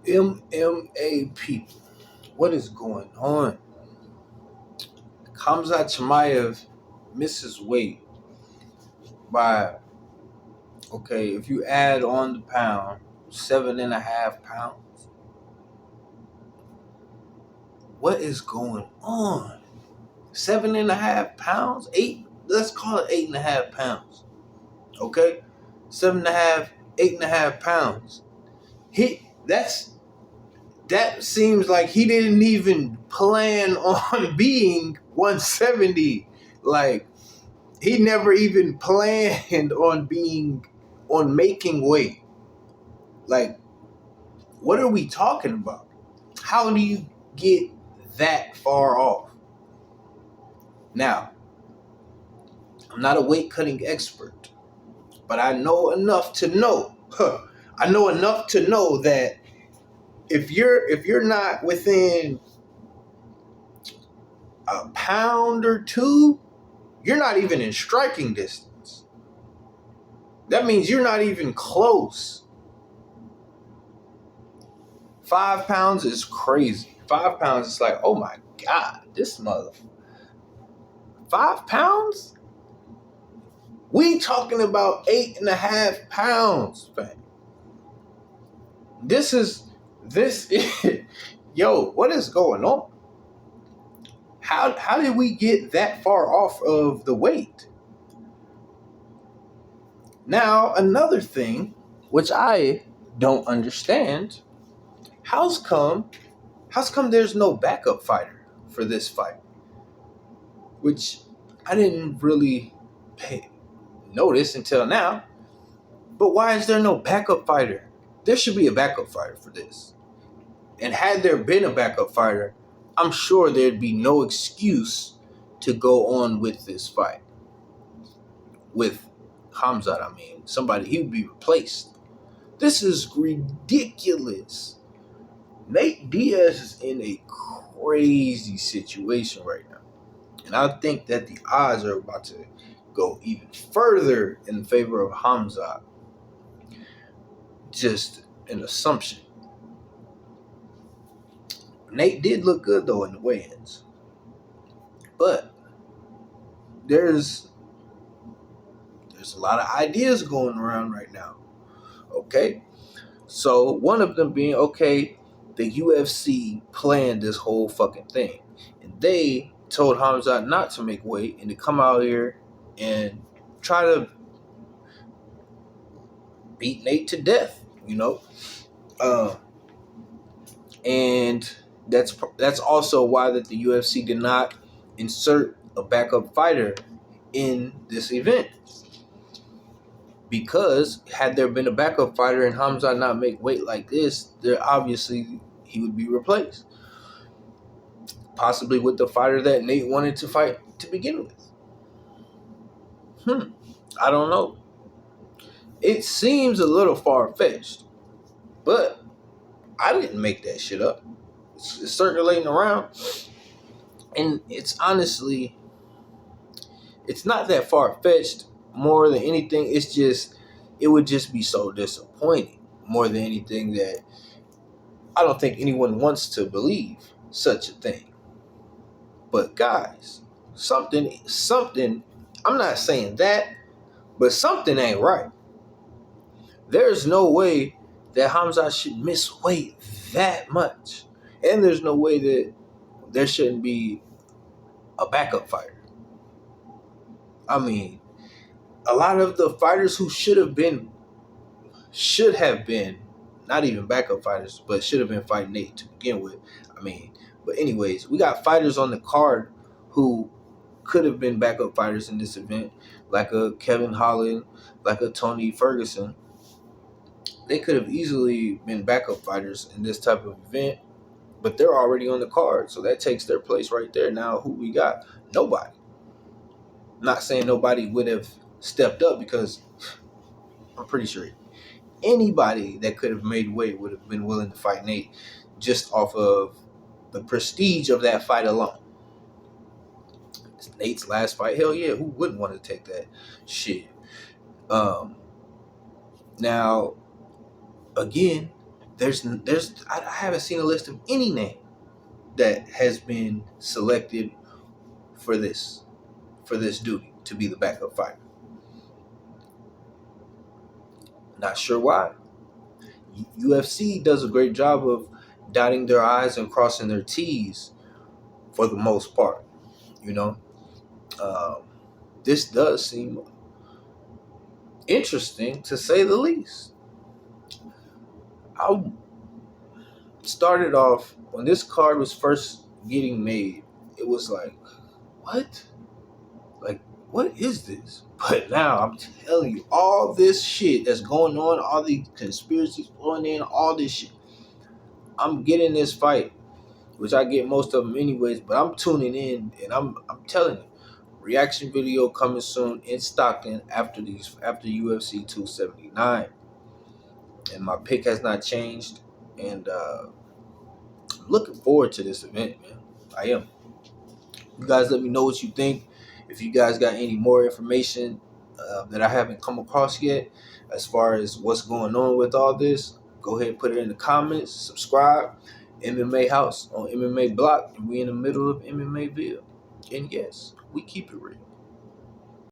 MMA people, what is going on? Khamzat Chimaev misses weight by, okay, if you add on the pound, 7.5 pounds. What is going on? 7.5 pounds? Let's call it 8.5 pounds. Okay? 7.5, 8.5 pounds. That seems like he didn't even plan on being 170. Like, he never even planned on making weight. Like, what are we talking about? How do you get that far off? Now, I'm not a weight cutting expert, but I know enough to know. I know enough to know that if you're not within a pound or two, you're not even in striking distance. That means you're not even close. 5 pounds is crazy. 5 pounds is like, oh my God, this mother. 5 pounds? We talking about 8.5 pounds, fam. This is yo, what is going on? How did we get that far off of the weight? Now, another thing which I don't understand, how's come there's no backup fighter for this fight? Which I didn't really notice until now. But why is there no backup fighter? There should be a backup fighter for this. And had there been a backup fighter, I'm sure there'd be no excuse to go on with this fight. With Khamzat, I mean, he would be replaced. This is ridiculous. Nate Diaz is in a crazy situation right now. And I think that the odds are about to go even further in favor of Khamzat. Just an assumption. Nate did look good, though, in the weigh-ins. But there's a lot of ideas going around right now. Okay? So one of them being, okay, the UFC planned this whole fucking thing. And they told Khamzat not to make weight and to come out here and try to beat Nate to death, you know? And that's also why that the UFC did not insert a backup fighter in this event. Because had there been a backup fighter and Khamzat not make weight like this, there obviously he would be replaced. Possibly with the fighter that Nate wanted to fight to begin with. I don't know. It seems a little far-fetched. But I didn't make that shit up. It's circulating around. And it's honestly, it's not that far-fetched. More than anything, it would just be so disappointing. More than anything, that I don't think anyone wants to believe such a thing. But guys, something, I'm not saying that, but something ain't right. There's no way that Khamzat should miss weight that much. And there's no way that there shouldn't be a backup fighter. I mean, a lot of the fighters who should have been, not even backup fighters, but should have been fighting Nate to begin with. I mean, but anyways, we got fighters on the card who could have been backup fighters in this event, like a Kevin Holland, like a Tony Ferguson. They could have easily been backup fighters in this type of event, but they're already on the card, so that takes their place right there. Now, who we got? Nobody. Not saying nobody would have stepped up, because I'm pretty sure anybody that could have made weight would have been willing to fight Nate just off of the prestige of that fight alone. It's Nate's last fight. Hell yeah, who wouldn't want to take that shit? Now, again, I haven't seen a list of any name that has been selected for this duty to be the backup fighter. Not sure why. UFC does a great job of dotting their I's and crossing their T's for the most part. You know, um, this does seem interesting to say the least. I started off when this card was first getting made. It was like, what? Like, what is this? But now I'm telling you, all this shit that's going on, all these conspiracies flowing in, all this shit. I'm getting this fight, which I get most of them anyways. But I'm tuning in, and I'm telling you, reaction video coming soon in Stockton after UFC 279, and my pick has not changed, and I'm looking forward to this event, man. I am. You guys let me know what you think. If you guys got any more information that I haven't come across yet, as far as what's going on with all this, go ahead and put it in the comments. Subscribe. MMA House on MMA Block, and we in the middle of MMA Ville. And yes, we keep it real.